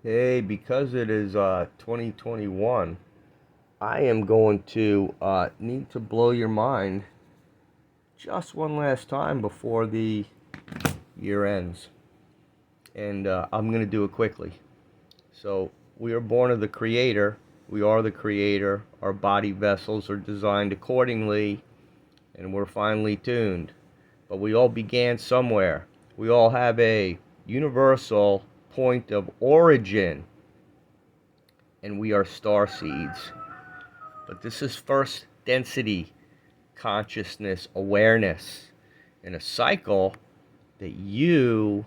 Hey, because it is 2021, I am going to need to blow your mind just one last time before the year ends. And I'm going to do it quickly. So, we are born of the Creator. We are the Creator. Our body vessels are designed accordingly, and we're finely tuned. But we all began somewhere. We all have a universal point of origin, and we are star seeds. But this is first density consciousness awareness in a cycle that you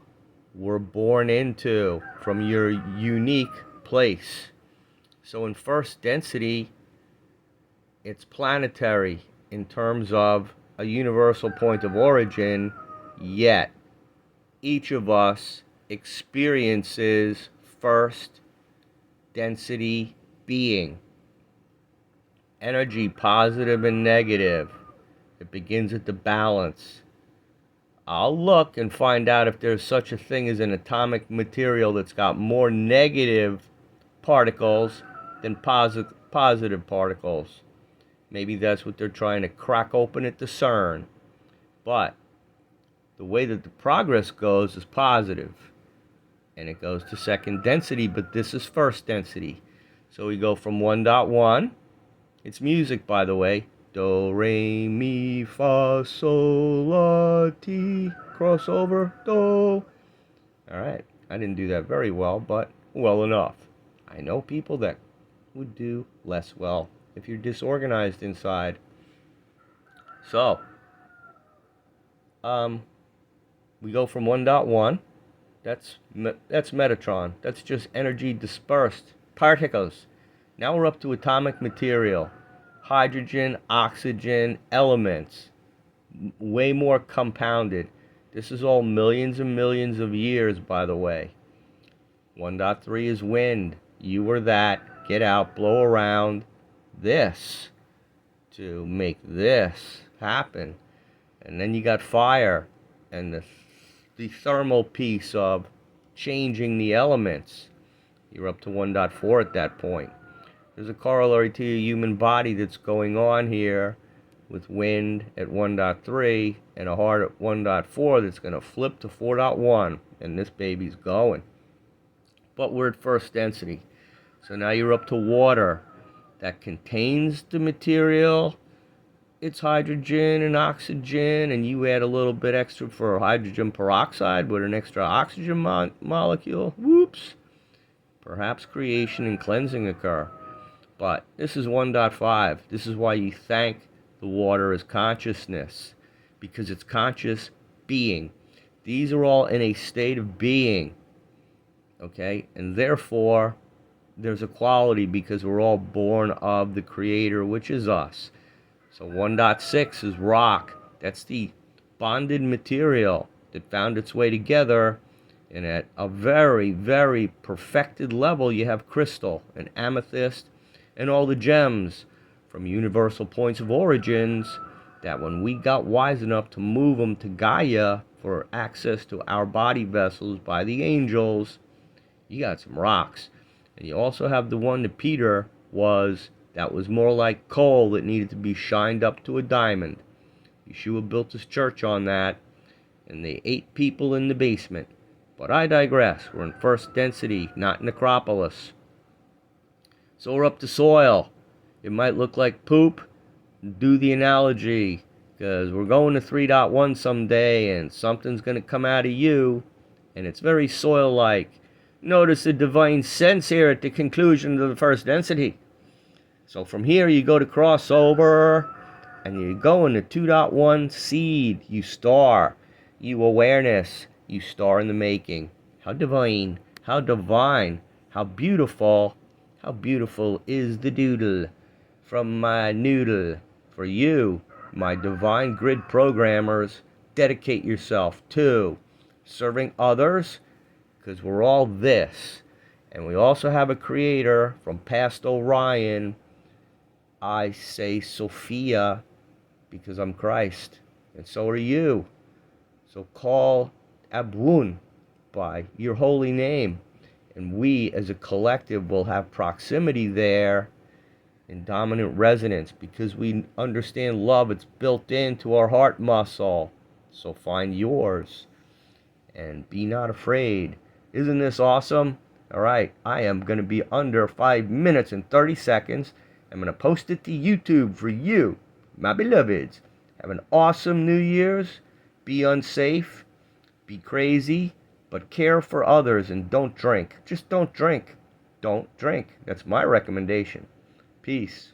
were born into from your unique place. So in first density, it's planetary in terms of a universal point of origin, yet each of us experiences first density being. Energy, positive and negative. It begins at the balance. I'll look and find out if there's such a thing as an atomic material that's got more negative particles than positive particles. Maybe that's what they're trying to crack open at the CERN. But the way that the progress goes is positive. And it goes to second density, but this is first density. So we go from 1.1. It's music, by the way. Do, re, mi, fa, sol, la, ti. Crossover, do. Alright, I didn't do that very well, but well enough. I know people that would do less well if you're disorganized inside. So, we go from 1.1. That's Metatron. That's just energy dispersed. Particles. Now we're up to atomic material. Hydrogen, oxygen, elements. Way more compounded. This is all millions and millions of years, by the way. 1.3 is wind. You were that. Get out, blow around this to make this happen. And then you got fire and the thermal piece of changing the elements. You're up to 1.4 at that point. There's a corollary to your human body that's going on here with wind at 1.3 and a heart at 1.4 that's going to flip to 4.1, and this baby's going. But we're at first density. So now you're up to water that contains the material. It's hydrogen and oxygen, and you add a little bit extra for hydrogen peroxide with an extra oxygen molecule. Whoops. Perhaps creation and cleansing occur. But this is 1.5. This is why you thank the water as consciousness, because it's conscious being. These are all in a state of being, okay? And therefore, there's a quality because we're all born of the Creator, which is us. So 1.6 is rock. That's the bonded material that found its way together. And at a very, very perfected level, you have crystal and amethyst and all the gems from universal points of origins that when we got wise enough to move them to Gaia for access to our body vessels by the angels, you got some rocks. And you also have the one that Peter that was more like coal that needed to be shined up to a diamond. Yeshua built his church on that, and they ate people in the basement. But I digress. We're in first density, not necropolis. So we're up to soil. It might look like poop. Do the analogy, because we're going to 3.1 someday, and something's going to come out of you, and it's very soil-like. Notice the divine sense here at the conclusion of the first density. So from here you go to crossover, and you go into 2.1 seed. You star. You awareness. You star in the making. How divine. How divine. How beautiful. How beautiful is the doodle from my noodle. For you, my divine grid programmers, dedicate yourself to serving others, because we're all this. And we also have a creator from past Orion. I say Sophia because I'm Christ, and so are you. So call Abun by your holy name, And we as a collective will have proximity there in dominant resonance because we understand love. It's built into our heart muscle. So find yours and be not afraid. Isn't this awesome? All right, I am going to be under 5 minutes and 30 seconds. I'm going to post it to YouTube for you, my beloveds. Have an awesome New Year's. Be unsafe. Be crazy. But care for others and don't drink. Just don't drink. Don't drink. That's my recommendation. Peace.